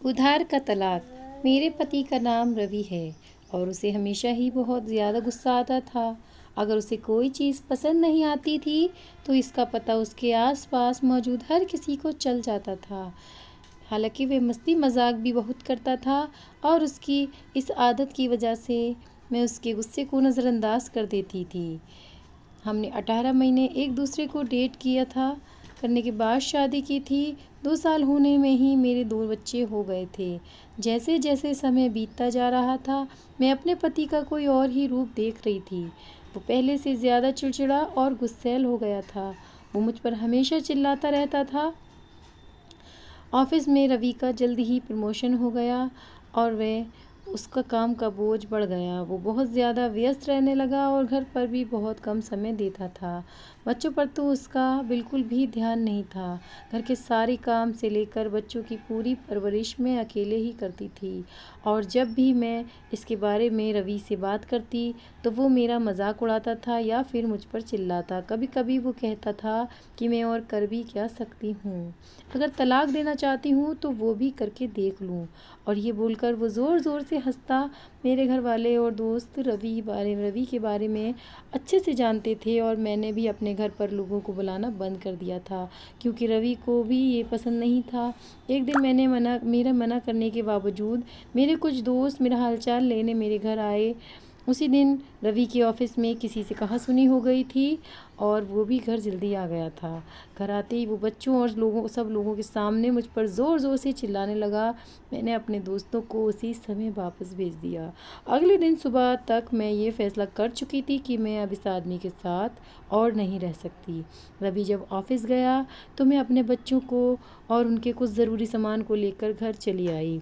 उधार का तलाक। मेरे पति का नाम रवि है और उसे हमेशा ही बहुत ज़्यादा गुस्सा आता था। अगर उसे कोई चीज़ पसंद नहीं आती थी तो इसका पता उसके आसपास मौजूद हर किसी को चल जाता था। हालांकि वह मस्ती मजाक भी बहुत करता था और उसकी इस आदत की वजह से मैं उसके गुस्से को नज़रअंदाज कर देती थी। हमने 18 महीने एक दूसरे को डेट किया था, करने के बाद शादी की थी। 2 साल होने में ही मेरे 2 बच्चे हो गए थे। जैसे जैसे समय बीतता जा रहा था, मैं अपने पति का कोई और ही रूप देख रही थी। वो पहले से ज़्यादा चिड़चिड़ा और गुस्सैल हो गया था। वो मुझ पर हमेशा चिल्लाता रहता था। ऑफिस में रवि का जल्दी ही प्रमोशन हो गया और उसका काम का बोझ बढ़ गया। वो बहुत ज़्यादा व्यस्त रहने लगा और घर पर भी बहुत कम समय देता था। बच्चों पर तो उसका बिल्कुल भी ध्यान नहीं था। घर के सारे काम से लेकर बच्चों की पूरी परवरिश मैं अकेले ही करती थी और जब भी मैं इसके बारे में रवि से बात करती तो वो मेरा मजाक उड़ाता था या फिर मुझ पर चिल्लाता। कभी कभी वो कहता था कि मैं और कर भी क्या सकती हूँ, अगर तलाक देना चाहती हूँ तो वो भी करके देख लूँ। और ये बोलकर वो ज़ोर ज़ोर से हंसता। मेरे घर वाले और दोस्त रवि के बारे में अच्छे से जानते थे और मैंने भी अपने घर पर लोगों को बुलाना बंद कर दिया था क्योंकि रवि को भी ये पसंद नहीं था। एक दिन मेरा मना करने के बावजूद मेरे कुछ दोस्त मेरा हालचाल लेने मेरे घर आए। उसी दिन रवि के ऑफिस में किसी से कहासुनी हो गई थी और वो भी घर जल्दी आ गया था। घर आते ही वो बच्चों और सब लोगों के सामने मुझ पर ज़ोर ज़ोर से चिल्लाने लगा। मैंने अपने दोस्तों को उसी समय वापस भेज दिया। अगले दिन सुबह तक मैं ये फैसला कर चुकी थी कि मैं अब इस आदमी के साथ और नहीं रह सकती। रवि जब ऑफिस गया तो मैं अपने बच्चों को और उनके कुछ ज़रूरी सामान को लेकर घर चली आई।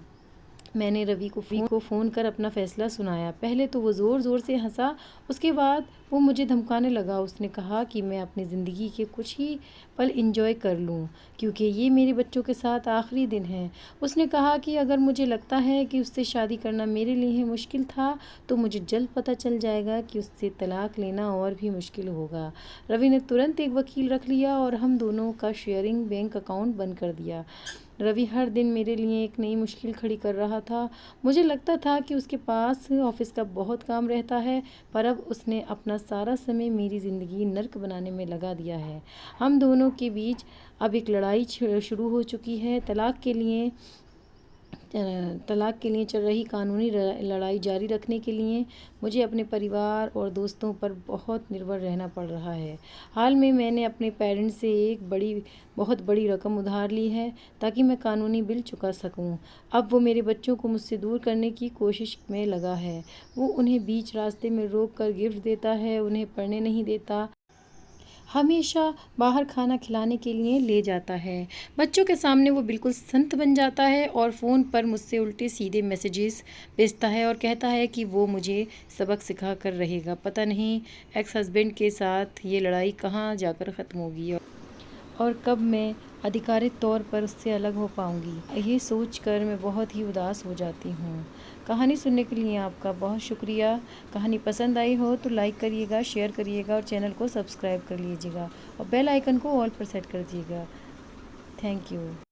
मैंने रवि को फ़ोन कर अपना फ़ैसला सुनाया। पहले तो वो ज़ोर ज़ोर से हंसा, उसके बाद वो मुझे धमकाने लगा। उसने कहा कि मैं अपनी ज़िंदगी के कुछ ही पल एंजॉय कर लूँ क्योंकि ये मेरे बच्चों के साथ आखिरी दिन है। उसने कहा कि अगर मुझे लगता है कि उससे शादी करना मेरे लिए मुश्किल था तो मुझे जल्द पता चल जाएगा कि उससे तलाक लेना और भी मुश्किल होगा। रवि ने तुरंत एक वकील रख लिया और हम दोनों का शेयरिंग बैंक अकाउंट बंद कर दिया। रवि हर दिन मेरे लिए एक नई मुश्किल खड़ी कर रहा था। मुझे लगता था कि उसके पास ऑफिस का बहुत काम रहता है, पर अब उसने अपना सारा समय मेरी ज़िंदगी नर्क बनाने में लगा दिया है। हम दोनों के बीच अब एक लड़ाई शुरू हो चुकी है। तलाक के लिए चल रही कानूनी लड़ाई जारी रखने के लिए मुझे अपने परिवार और दोस्तों पर बहुत निर्भर रहना पड़ रहा है। हाल में मैंने अपने पेरेंट्स से एक बहुत बड़ी रकम उधार ली है ताकि मैं कानूनी बिल चुका सकूं। अब वो मेरे बच्चों को मुझसे दूर करने की कोशिश में लगा है। वो उन्हें बीच रास्ते में रोक कर गिफ्ट देता है, उन्हें पढ़ने नहीं देता, हमेशा बाहर खाना खिलाने के लिए ले जाता है। बच्चों के सामने वो बिल्कुल संत बन जाता है और फ़ोन पर मुझसे उल्टे सीधे मैसेजेस भेजता है और कहता है कि वो मुझे सबक सिखा कर रहेगा। पता नहीं एक्स हस्बैंड के साथ ये लड़ाई कहाँ जाकर ख़त्म होगी और कब मैं आधिकारिक तौर पर उससे अलग हो पाऊंगी। ये सोचकर मैं बहुत ही उदास हो जाती हूँ। कहानी सुनने के लिए आपका बहुत शुक्रिया। कहानी पसंद आई हो तो लाइक करिएगा, शेयर करिएगा और चैनल को सब्सक्राइब कर लीजिएगा और बेल आइकन को ऑल पर सेट कर दीजिएगा। Thank you.